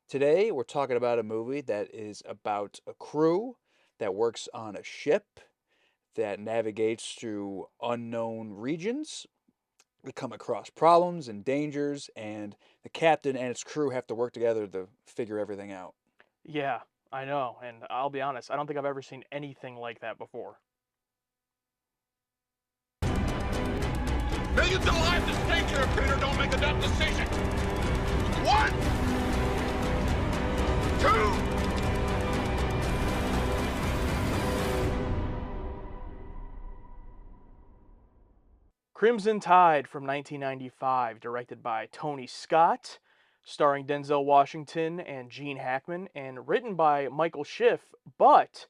Today, we're talking about a movie that is about a crew that works on a ship that navigates through unknown regions. They come across problems and dangers, and the captain and his crew have to work together to figure everything out. Yeah, I know, and I'll be honest, I don't think I've ever seen anything like that before. Millions of lives at stake here if Peter don't make a dumb decision. One, two. Crimson Tide from 1995, directed by Tony Scott, starring Denzel Washington and Gene Hackman, and written by Michael Schiff, but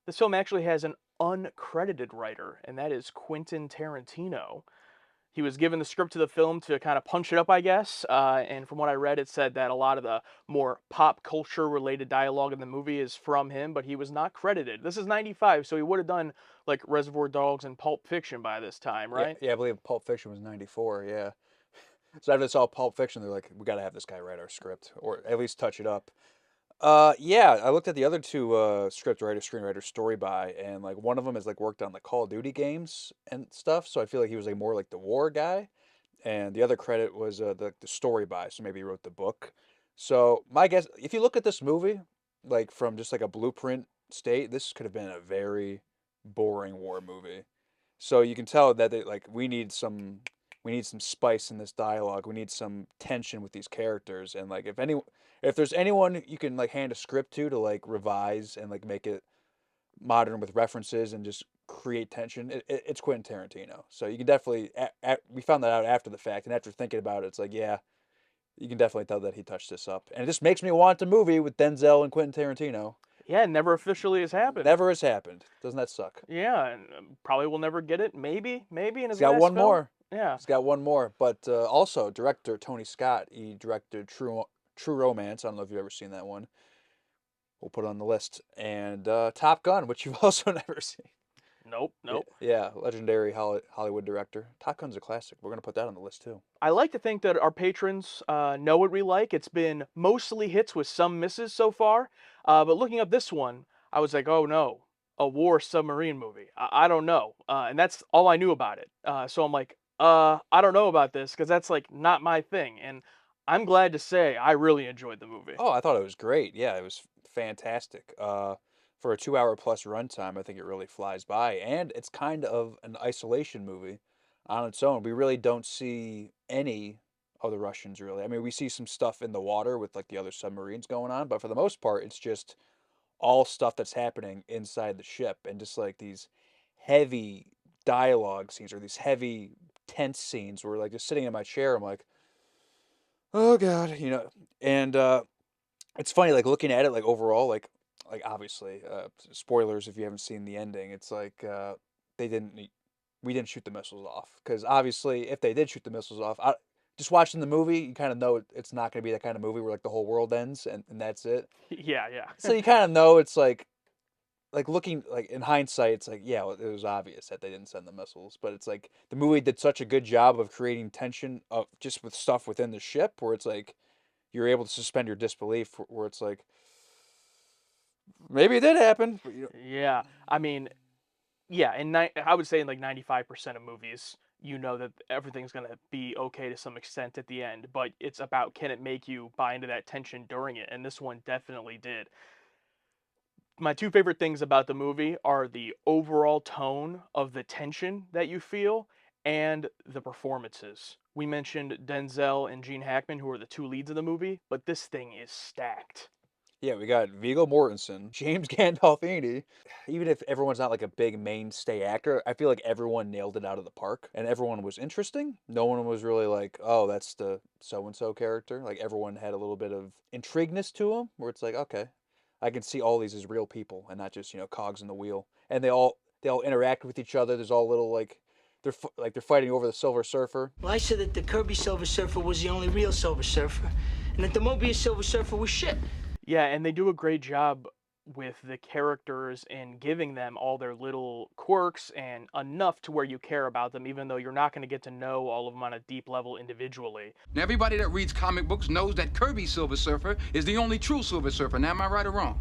this film actually has an uncredited writer, and that is Quentin Tarantino. He was given the script to the film to kind of punch it up, I guess. And from what I read, it said that a lot of the more pop culture related dialogue in the movie is from him, but he was not credited. This is 95, so he would have done like Reservoir Dogs and Pulp Fiction by this time, Yeah, right? yeah, I believe Pulp Fiction was 94, yeah. So after they saw Pulp Fiction, they're like, we got to have this guy write our script, or at least touch it up. Yeah, I looked at the other two script writer, screenwriter, story by, and like one of them has like worked on the Call of Duty games and stuff. So I feel like he was like more like the war guy, and the other credit was the story by. So maybe he wrote the book. So my guess, if you look at this movie, like from just like a blueprint state, this could have been a very boring war movie. So you can tell that they like we need some spice in this dialogue. We need some tension with these characters, and like if there's anyone you can like hand a script to like revise and like make it modern with references and just create tension, it's Quentin Tarantino. So you can definitely we found that out after the fact, and after thinking about it, it's like yeah, you can definitely tell that he touched this up, and it just makes me want a movie with Denzel and Quentin Tarantino. Yeah, it never officially has happened. Never has happened. Doesn't that suck? Yeah, and probably will never get it. Maybe in He's his got last one film. more. Yeah. He's got one more, but also director Tony Scott. He directed True Romance. I don't know if you've ever seen that one. We'll put it on the list. And Top Gun, which you've also never seen. Nope, Yeah, nope. yeah, legendary Hollywood director. Top Gun's a classic. We're gonna put that on the list too. I like to think that our patrons know what we like. It's been mostly hits with some misses so far. But looking up this one, I was like, oh no, a war submarine movie. I don't know. And that's all I knew about it. So I'm like, I don't know about this because that's like not my thing. And I'm glad to say I really enjoyed the movie. Oh, I thought it was great. Yeah, it was fantastic. For a 2 hour plus runtime, I think it really flies by, and it's kind of an isolation movie on its own. We really don't see any of the Russians really. I mean, we see some stuff in the water with like the other submarines going on, but for the most part, it's just all stuff that's happening inside the ship and just like these heavy dialogue scenes or these heavy tense scenes where like just sitting in my chair, I'm like, oh God, and it's funny, like looking at it, like overall, like obviously, spoilers if you haven't seen the ending. It's like they didn't, we didn't shoot the missiles off because obviously, if they did shoot the missiles off, just watching the movie, you kind of know it's not going to be that kind of movie where like the whole world ends and that's it. Yeah, So yeah. you kind of know it's like looking like in hindsight, it's like yeah, well, it was obvious that they didn't send the missiles, but it's like the movie did such a good job of creating tension of just with stuff within the ship where it's like you're able to suspend your disbelief where it's like maybe it did happen. But, Yeah. I mean, yeah, and I would say in like 95% of movies, you know that everything's going to be okay to some extent at the end, but it's about can it make you buy into that tension during it, and this one definitely did. My two favorite things about the movie are the overall tone of the tension that you feel and the performances. We mentioned Denzel and Gene Hackman, who are the two leads of the movie, but this thing is stacked. yeah, we got Viggo Mortensen, James Gandolfini. Even if everyone's not like a big mainstay actor, I feel like everyone nailed it out of the park, and everyone was interesting. No one was really like, oh, that's the so and so character. Like everyone had a little bit of intrigueness to them, where it's like, okay, I can see all these as real people and not just cogs in the wheel. And they all interact with each other. There's all little like they're fighting over the Silver Surfer. Well, I said that the Kirby Silver Surfer was the only real Silver Surfer, and that the Mobius Silver Surfer was shit. Yeah, and they do a great job with the characters and giving them all their little quirks and enough to where you care about them, even though you're not going to get to know all of them on a deep level individually. Now, everybody that reads comic books knows that Kirby's Silver Surfer is the only true Silver Surfer. Now, am I right or wrong?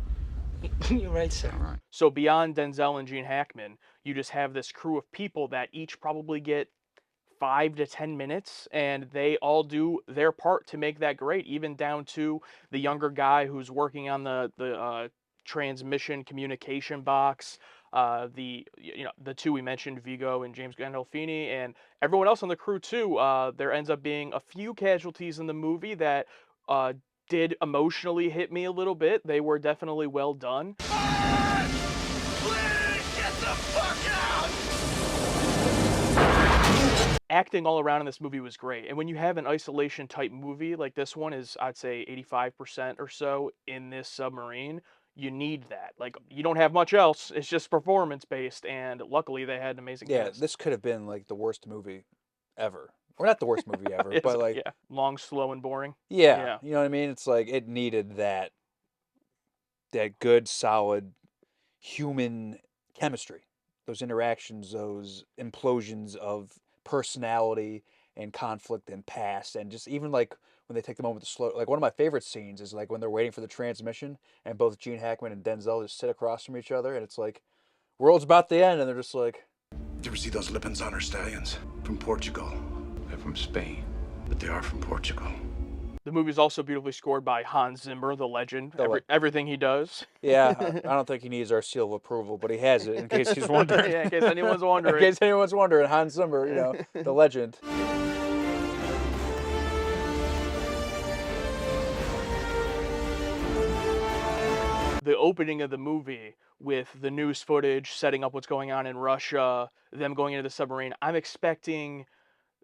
You're right, sir. All right. So beyond Denzel and Gene Hackman, you just have this crew of people that each probably get 5 to 10 minutes, and they all do their part to make that great, even down to the younger guy who's working on the transmission communication box. The two we mentioned, Vigo and James Gandolfini, and everyone else on the crew too. There ends up being a few casualties in the movie that uh, did emotionally hit me a little bit. They were definitely well done. Please get the fuck out! Acting all around in this movie was great. And when you have an isolation type movie like this one is, I'd say 85% or so in this submarine, you need that. Like, you don't have much else. It's just performance based, and luckily they had an amazing Yeah, cast. this could have been like the worst movie ever. Or not the worst movie ever, It's- but like yeah, long, slow, and boring. yeah, Yeah. you know what I mean? It's like it needed that good solid human chemistry. Those interactions, those implosions of personality and conflict and past, and just even like when they take the moment to slow, like one of my favorite scenes is like when they're waiting for the transmission and both Gene Hackman and Denzel just sit across from each other and it's like world's about to end and they're just like, Did you ever see those Lippinzahner stallions? From Portugal. They're from Spain. But they are from Portugal. The movie is also beautifully scored by Hans Zimmer, the legend. Everything he does. yeah, I don't think he needs our seal of approval, but he has it in case he's wondering. Yeah, in case anyone's In wondering. case anyone's wondering, Hans Zimmer, you know, the legend. The opening of the movie with the news footage setting up what's going on in Russia, them going into the submarine, I'm expecting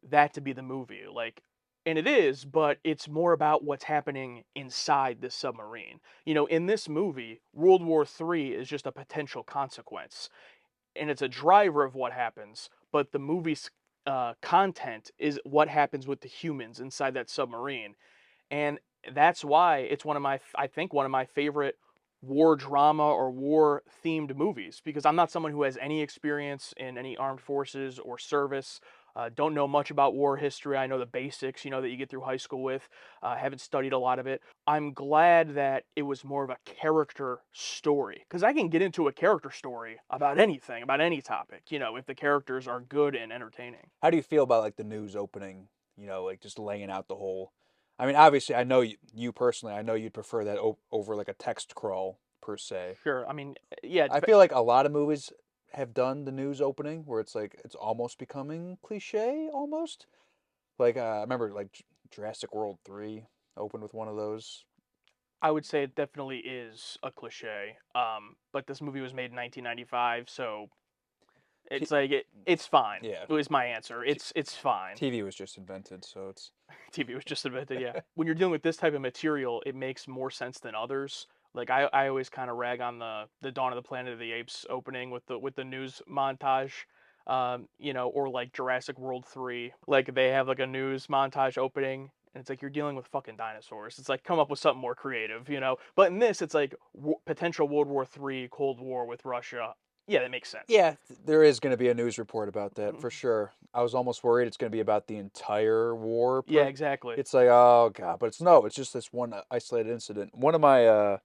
that to be the movie. Like, and it is, but it's more about what's happening inside the submarine. You know, in this movie, World War III is just a potential consequence, and it's a driver of what happens, but the movie's content is what happens with the humans inside that submarine. And that's why it's I think one of my favorite war drama or war themed movies, because I'm not someone who has any experience in any armed forces or service. Don't know much about war history. I know the basics, that you get through high school with. Haven't studied a lot of it. I'm glad that it was more of a character story, because I can get into a character story about anything, about any topic, if the characters are good and entertaining. How do you feel about like the news opening, like just laying out the whole, I mean, obviously I know you personally, I know you'd prefer that over like a text crawl per se. Sure. I mean, yeah, I feel like a lot of movies have done the news opening where it's like it's almost becoming cliche almost. Like I remember like Jurassic World 3 opened with one of those. I would say it definitely is a cliche. But this movie was made in 1995, so it's like it's fine. Yeah. It was my answer. It's fine. TV was just invented, so it's TV was just invented, yeah. When you're dealing with this type of material, it makes more sense than others. Like I always kind of rag on the Dawn of the Planet of the Apes opening with the news montage, or like Jurassic World 3. Like they have like a news montage opening, and it's like you're dealing with fucking dinosaurs. It's like come up with something more creative. But in this, it's like potential World War 3, Cold War with Russia. Yeah, that makes sense. yeah, there is going to be a news report about that for sure. I was almost worried it's going to be about the entire war. Yeah, exactly. It's like, oh god, but it's just this one isolated incident. One of my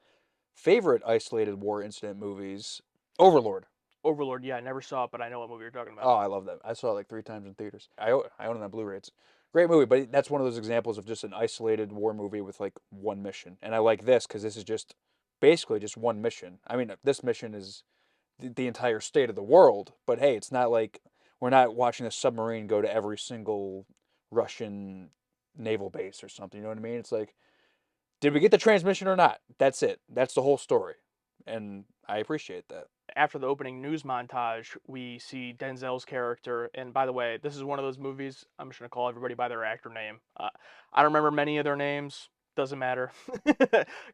favorite isolated war incident movies, Overlord. Overlord, yeah, I never saw it, but I know what movie you're talking about. Oh, I love that. I saw it like 3 times in theaters. I own it on Blu-ray. It's a great movie, but that's one of those examples of just an isolated war movie with like one mission. And I like this because this is just basically just one mission. I mean, this mission is the entire state of the world, but hey, it's not like we're not watching a submarine go to every single Russian naval base or something. You know what I mean? It's like, did we get the transmission or not? That's it. That's the whole story. And I appreciate that. After the opening news montage, we see Denzel's character. And by the way, this is one of those movies, I'm just going to call everybody by their actor name. I don't remember many of their names. Doesn't matter.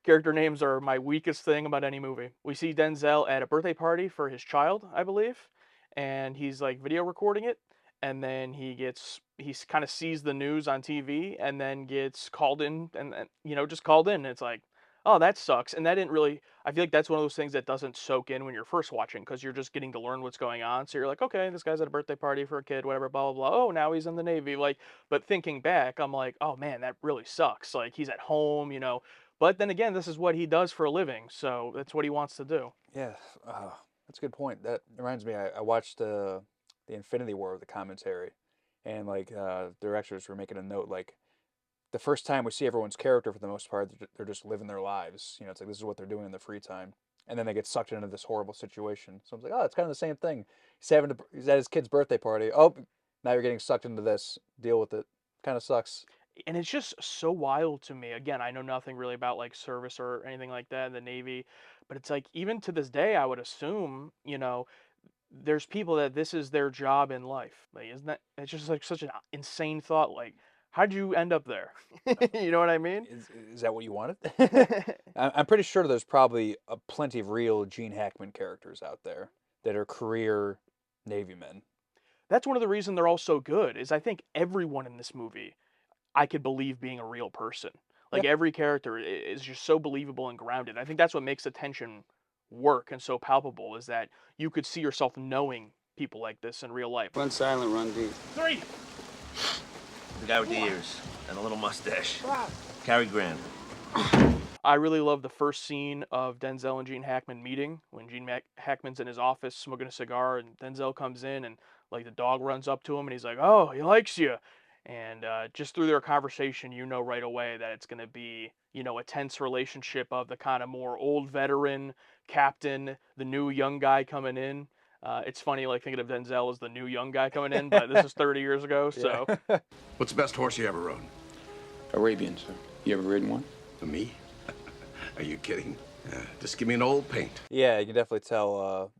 Character names are my weakest thing about any movie. We see Denzel at a birthday party for his child, I believe. And he's like video recording it. And then he kind of sees the news on TV and then gets called in and just called in. It's like, oh, that sucks. And that didn't really, I feel like that's one of those things that doesn't soak in when you're first watching because you're just getting to learn what's going on. So you're like, okay, this guy's at a birthday party for a kid, whatever, blah, blah, blah. Oh, now he's in the Navy. Like, but thinking back, I'm like, oh man, that really sucks. Like, he's at home, you know. But then again, this is what he does for a living. So that's what he wants to do. Yeah, that's a good point. That reminds me, I watched the Infinity War with the commentary, and like directors were making a note like the first time we see everyone's character for the most part, they're just living their lives. You know, it's like this is what they're doing in the free time, and then they get sucked into this horrible situation. So I was like, oh, it's kind of the same thing. He's at his kid's birthday party. Oh, now you're getting sucked into this. Deal with it. Kind of sucks. And it's just so wild to me. Again, I know nothing really about like service or anything like that in the Navy, but it's like even to this day, I would assume, you know, there's people that this is their job in life. Like, isn't that? It's just like such an insane thought. Like, how'd you end up there? You know what I mean? Is that what you wanted? I'm pretty sure there's probably plenty of real Gene Hackman characters out there that are career Navy men. That's one of the reasons they're all so good. Is I think everyone in this movie I could believe being a real person. Like Yeah. every character is just so believable and grounded. I think that's what makes the tension work and so palpable is that you could see yourself knowing people like this in real life. Run silent, run deep. Three. The guy with the ears and a little mustache. Cary Grant. I really love the first scene of Denzel and Gene Hackman meeting when Hackman's in his office smoking a cigar and Denzel comes in and like the dog runs up to him and he's like, "Oh, he likes you." And just through their conversation, you know right away that it's going to be, you know, a tense relationship of the kind of more old veteran captain, the new young guy coming in. It's funny, like thinking of Denzel as the new young guy coming in, but this is 30 years ago, so. Yeah. What's the best horse you ever rode? Arabian, sir. You ever ridden one? Me? Are you kidding? Just give me an old paint. Yeah, you can definitely tell.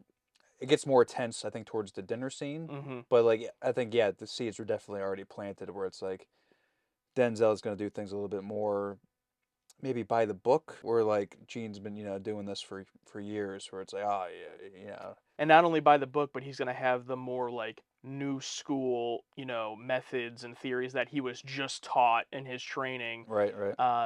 It gets more tense, I think, towards the dinner scene. Hmm. But like, I think the seeds are definitely already planted, where it's like Denzel is going to do things a little bit more, maybe by the book, where like Gene's been doing this for years, where it's like, oh yeah. And not only by the book, but he's going to have the more like new school, you know, methods and theories that he was just taught in his training. Right.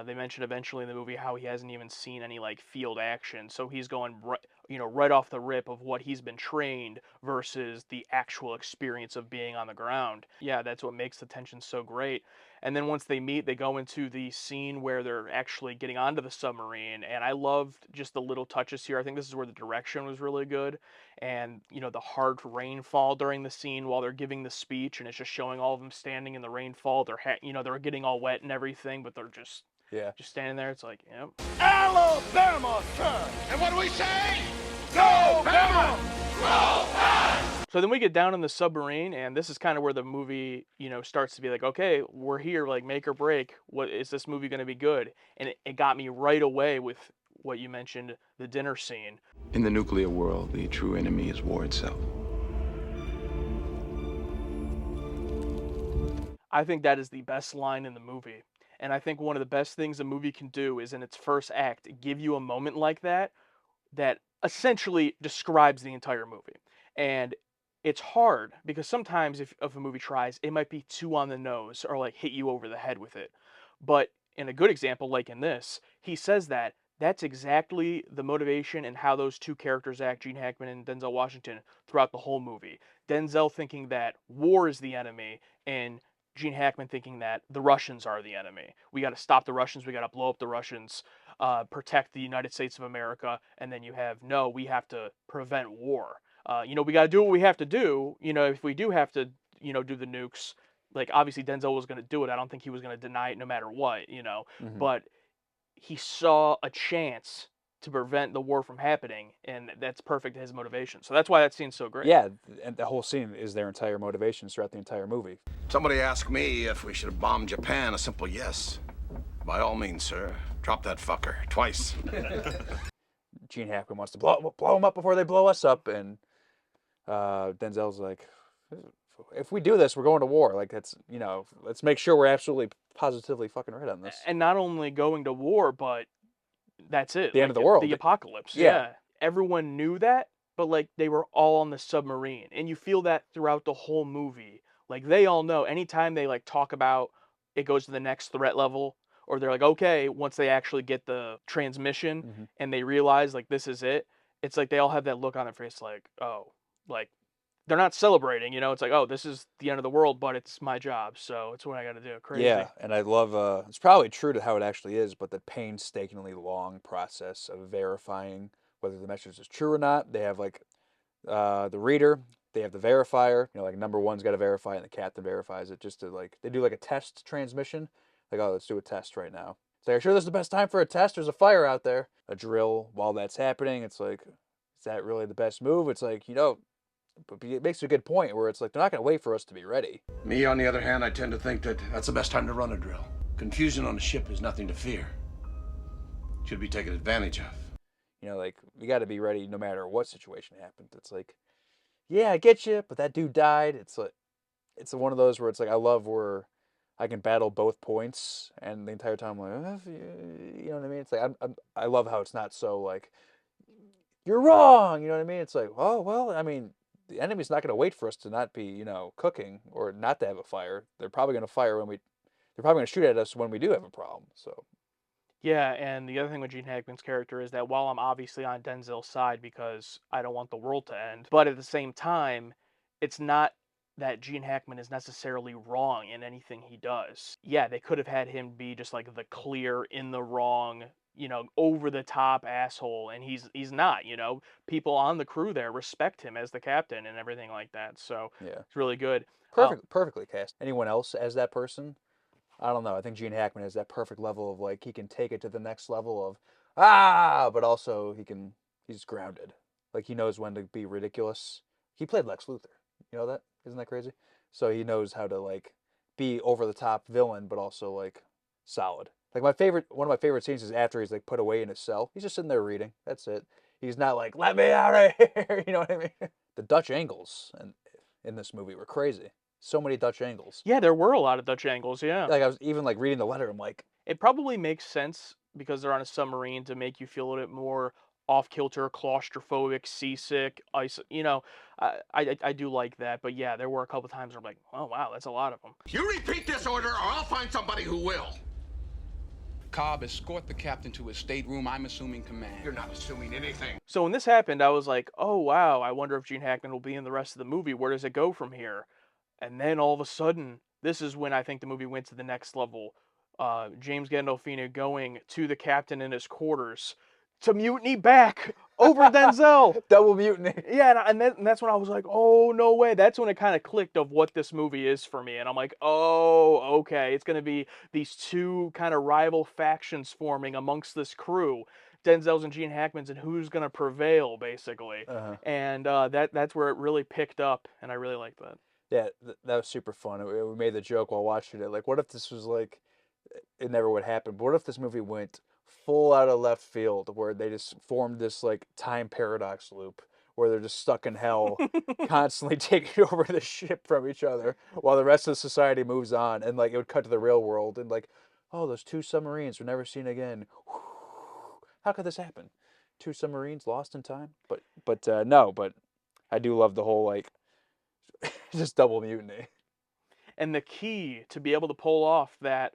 They mentioned eventually in the movie how he hasn't even seen any like field action, so he's going right off the rip of what he's been trained versus the actual experience of being on the ground. Yeah, that's what makes the tension so great. And then once they meet, they go into the scene where they're actually getting onto the submarine, and I loved just the little touches here. I think this is where the direction was really good, and you know the hard rainfall during the scene while they're giving the speech, and it's just showing all of them standing in the rainfall. They're getting all wet and everything, but they're just Yeah. standing there. It's like, yep. Alabama, sir! And what do we say? Go, Bama! So then we get down in the submarine, and this is kind of where the movie, you know, starts to be like, okay, we're here, like make or break. What is this movie going to be good? And it got me right away with what you mentioned, the dinner scene. In the nuclear world, the true enemy is war itself. I think that is the best line in the movie. And I think one of the best things a movie can do is in its first act, give you a moment like that essentially describes the entire movie. And it's hard because sometimes if a movie tries, it might be too on the nose or like hit you over the head with it. But in a good example, like in this, he says that's exactly the motivation and how those two characters act, Gene Hackman and Denzel Washington, throughout the whole movie. Denzel thinking that war is the enemy, and Gene Hackman thinking that the Russians are the enemy. We got to stop the Russians. We got to blow up the Russians, protect the United States of America. And then you have, no, we have to prevent war. We got to do what we have to do. You know, if we do have to, do the nukes, like obviously Denzel was going to do it. I don't think he was going to deny it no matter what, Mhm. but he saw a chance to prevent the war from happening, and that's perfect to his motivation. So that's why that scene's so great. Yeah, and the whole scene is their entire motivation throughout the entire movie. Somebody asked me if we should have bombed Japan. A simple yes. By all means, sir. Drop that fucker. Twice. Gene Hackman wants to blow them up before they blow us up, and Denzel's like, if we do this, we're going to war. Like, that's, let's make sure we're absolutely positively fucking right on this. And not only going to war, but that's it. The end of the world. The apocalypse. Yeah. Yeah. Everyone knew that, but like they were all on the submarine. And you feel that throughout the whole movie. Like they all know anytime they like talk about it goes to the next threat level or they're like, okay, once they actually get the transmission and they realize like this is it, it's like they all have that look on their face like, oh, like they're not celebrating, it's like, oh, this is the end of the world, but it's my job, so it's what I got to do. Crazy. Yeah, and I love, it's probably true to how it actually is, but the painstakingly long process of verifying whether the message is true or not. They have like the reader, they have the verifier, like number one's got to verify it and the captain verifies it just to like, they do like a test transmission. Like, oh, let's do a test right now. It's like, are you sure this is the best time for a test? There's a fire out there. A drill while that's happening. It's like, is that really the best move? It's like, but it makes a good point where it's like, they're not going to wait for us to be ready. Me, on the other hand, I tend to think that that's the best time to run a drill. Confusion on a ship is nothing to fear. It should be taken advantage of. Like, we got to be ready no matter what situation happens. It's like, yeah, I get you, but that dude died. It's like, it's one of those where it's like, I love where I can battle both points, and the entire time I'm like, you know what I mean? It's like, I love how it's not so like, you're wrong, you know what I mean? It's like, oh, well, I mean, the enemy's not going to wait for us to not be, cooking or not to have a fire. They're probably going to they're probably going to shoot at us when we do have a problem. So, Yeah, and the other thing with Gene Hackman's character is that while I'm obviously on Denzel's side because I don't want the world to end, but at the same time, it's not that Gene Hackman is necessarily wrong in anything he does. Yeah, they could have had him be just like the clear in the wrong, over the top asshole, and he's not, People on the crew there respect him as the captain and everything like that. So, yeah. it's really good. Perfectly cast. Anyone else as that person? I don't know. I think Gene Hackman has that perfect level of like, he can take it to the next level of but also he's grounded. Like, he knows when to be ridiculous. He played Lex Luthor. You know that? Isn't that crazy? So he knows how to like be over the top villain, but also like solid. Like, one of my favorite scenes is after he's like put away in his cell. He's just sitting there reading. That's it. He's not like, let me out of here. You know what I mean? The Dutch angles in this movie were crazy. So many Dutch angles. Yeah, there were a lot of Dutch angles, yeah. Like, I was even like reading the letter. I'm like, it probably makes sense because they're on a submarine to make you feel a little bit more off-kilter, claustrophobic, seasick, I do like that, but yeah, there were a couple times where I'm like, oh wow, that's a lot of them. You repeat this order, or I'll find somebody who will. Cobb, escort the captain to his stateroom. I'm assuming command. You're not assuming anything. So when this happened, I was like, oh wow, I wonder if Gene Hackman will be in the rest of the movie. Where does it go from here? And then all of a sudden, this is when I think the movie went to the next level. James Gandolfini going to the captain in his quarters to mutiny back over Denzel. double mutiny. Yeah, and that's when I was like, oh, no way. That's when it kind of clicked of what this movie is for me. And I'm like, oh, okay. It's going to be these two kind of rival factions forming amongst this crew. Denzel's and Gene Hackman's, and who's going to prevail, basically. And that's where it really picked up, and I really liked that. Yeah, that was super fun. We made the joke while watching it. Like, what if this was like, it never would happen. But what if this movie went full out of left field where they just formed this like time paradox loop where they're just stuck in hell, constantly taking over the ship from each other while the rest of society moves on, and like it would cut to the real world and like, oh, those two submarines were never seen again. How could this happen? Two submarines lost in time? But no, but I do love the whole like just double mutiny. And the key to be able to pull off that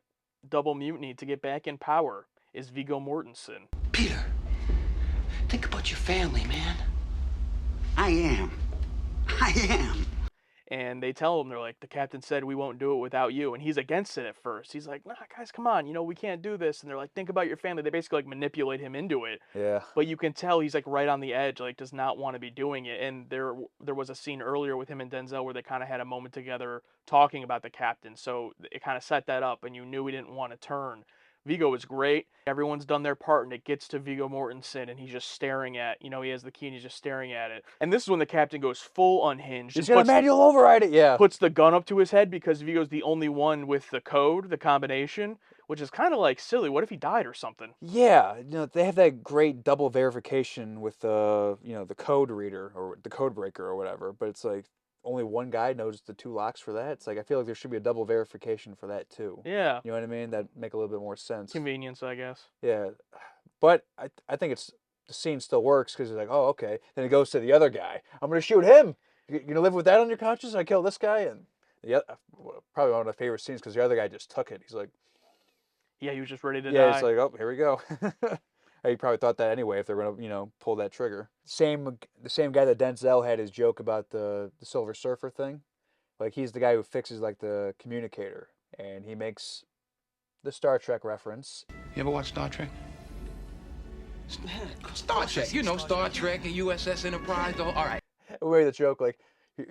double mutiny to get back in power is Viggo Mortensen. Peter, think about your family, man. I am. And they tell him, they're like, the captain said we won't do it without you. And he's against it at first. He's like, nah, guys, come on. We can't do this. And they're like, think about your family. They basically like manipulate him into it. Yeah. But you can tell he's like right on the edge, like does not want to be doing it. And there was a scene earlier with him and Denzel where they kind of had a moment together talking about the captain. So it kind of set that up and you knew he didn't want to turn. Viggo was great. Everyone's done their part, and it gets to Viggo Mortensen, and he's just staring at, he has the key, and he's just staring at it. And this is when the captain goes full unhinged. He's going to manual override it, yeah. Puts the gun up to his head because Viggo's the only one with the code, the combination, which is kind of like silly. What if he died or something? Yeah, they have that great double verification with the code reader or the code breaker or whatever, but it's like, only one guy knows the two locks for that. It's like, I feel like there should be a double verification for that too. Yeah. You know what I mean? That'd make a little bit more sense. Convenience, I guess. Yeah. But I think the scene still works because it's like, oh, okay. Then it goes to the other guy. I'm going to shoot him. You're going to live with that on your conscience? I killed this guy? And probably one of my favorite scenes because the other guy just took it. He's like, Yeah, he was just ready to Yeah, die. it's like, oh, here we go. He probably thought that anyway if they're gonna, pull that trigger. The same guy that Denzel had his joke about the Silver Surfer thing. Like he's the guy who fixes like the communicator, and he makes the Star Trek reference. You ever watch Star Trek? Star Trek, you know, Star Trek and USS Enterprise. All right. We made the joke like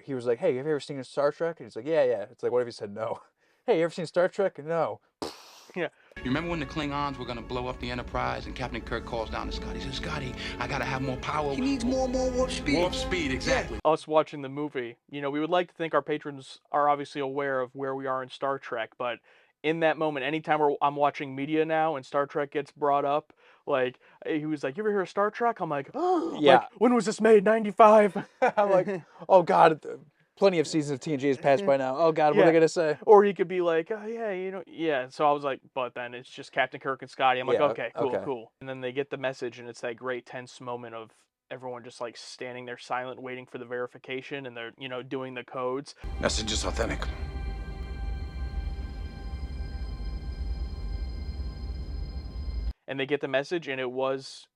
he was like, "Hey, have you ever seen Star Trek?" And he's like, "Yeah, yeah." It's like, what if he said no? Hey, you ever seen Star Trek? No. Yeah. You remember when the Klingons were gonna blow up the Enterprise and Captain Kirk calls down to Scotty? He says, Scotty, I gotta have more power. He needs more warp speed. Warp speed, exactly. Us watching the movie, we would like to think our patrons are obviously aware of where we are in Star Trek, but in that moment, anytime I'm watching media now and Star Trek gets brought up, like he was like, "You ever hear of Star Trek?" I'm like, "Oh, Yeah. like when was this made? 95." I'm like, oh God, plenty of seasons of TNG has passed by now. Oh God, what are Yeah. they gonna say? Or he could be like, "Oh yeah, yeah." So I was like, but then it's just Captain Kirk and Scotty. I'm like, Yeah, okay, cool, okay. cool. And then they get the message, and it's that great tense moment of everyone just like standing there silent, waiting for the verification, and they're doing the codes. Message is authentic. And they get the message, and it was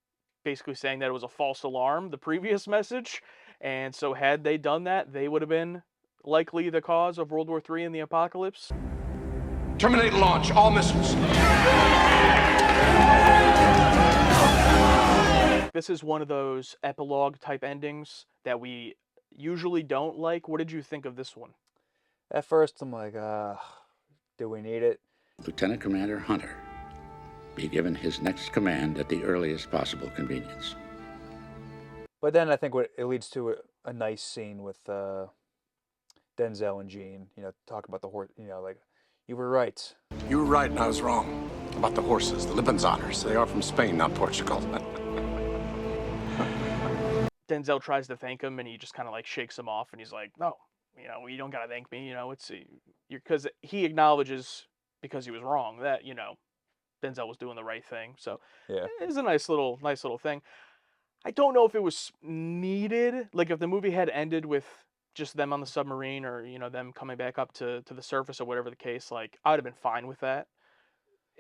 basically saying that it was a false alarm, the previous message. And so had they done that, they would have been likely the cause of World War III and the apocalypse. Terminate launch, all missiles. This is one of those epilogue type endings that we usually don't like. What did you think of this one? At first, I'm like, do we need it? Lieutenant Commander Hunter be given his next command at the earliest possible convenience. But then I think it leads to a nice scene with Denzel and Gene. Talk about the horse. Like, you were right. You were right and I was wrong. About the horses, the Lippensonners. They are from Spain, not Portugal. Denzel tries to thank him, and he just kind of like shakes him off, and he's like, "No, you don't gotta thank me. It's because he acknowledges because he was wrong that Denzel was doing the right thing." So Yeah. it's a nice little thing. I don't know if it was needed. Like if the movie had ended with just them on the submarine, or them coming back up to the surface, or whatever the case, like I would have been fine with that.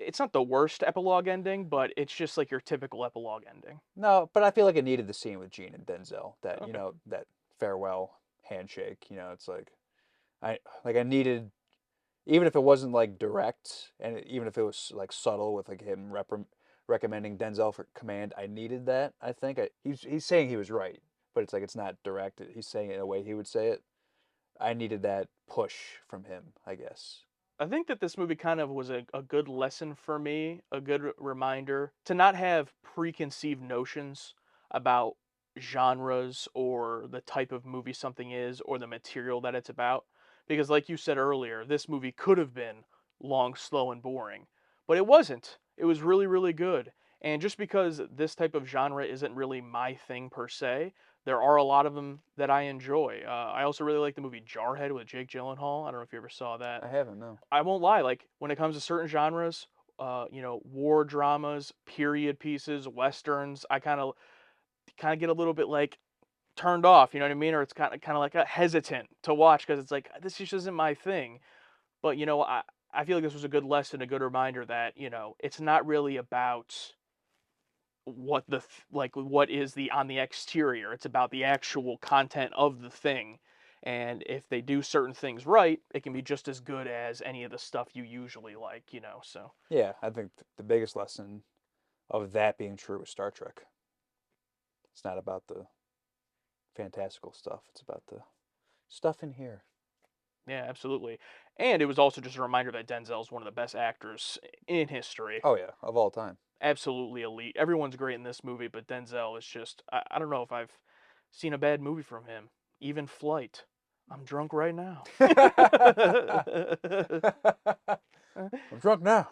It's not the worst epilogue ending, but it's just like your typical epilogue ending. No, but I feel like it needed the scene with Gene and Denzel. That Okay. that farewell handshake. It's like I needed, even if it wasn't like direct, and even if it was like subtle with like him recommending Denzel for command, I needed that. I think he's saying he was right, but it's like it's not direct. He's saying it in a way he would say it. I needed that push from him, I guess. I think that this movie kind of was a good lesson for me, a good reminder to not have preconceived notions about genres or the type of movie something is or the material that it's about. Because, like you said earlier, this movie could have been long, slow, and boring, but it wasn't. It was really, really good. And just because this type of genre isn't really my thing per se, there are a lot of them that I enjoy. I also really like the movie Jarhead with Jake Gyllenhaal. I don't know if you ever saw that. I haven't, no. I won't lie, like when it comes to certain genres, war dramas, period pieces, westerns, I kind of get a little bit like turned off, you know what I mean? Or it's kind of like a hesitant to watch because it's like this just isn't my thing. But I feel like this was a good lesson, a good reminder that it's not really about what is the on the exterior. It's about the actual content of the thing. And if they do certain things right, it can be just as good as any of the stuff you usually like. So Yeah, I think the biggest lesson of that being true is Star Trek. It's not about the fantastical stuff. It's about the stuff in here. yeah, absolutely. And it was also just a reminder that Denzel is one of the best actors in history. Oh yeah, of all time. Absolutely elite. Everyone's great in this movie, but Denzel is just I don't know if I've seen a bad movie from him. Even Flight. I'm drunk right now. I'm drunk now.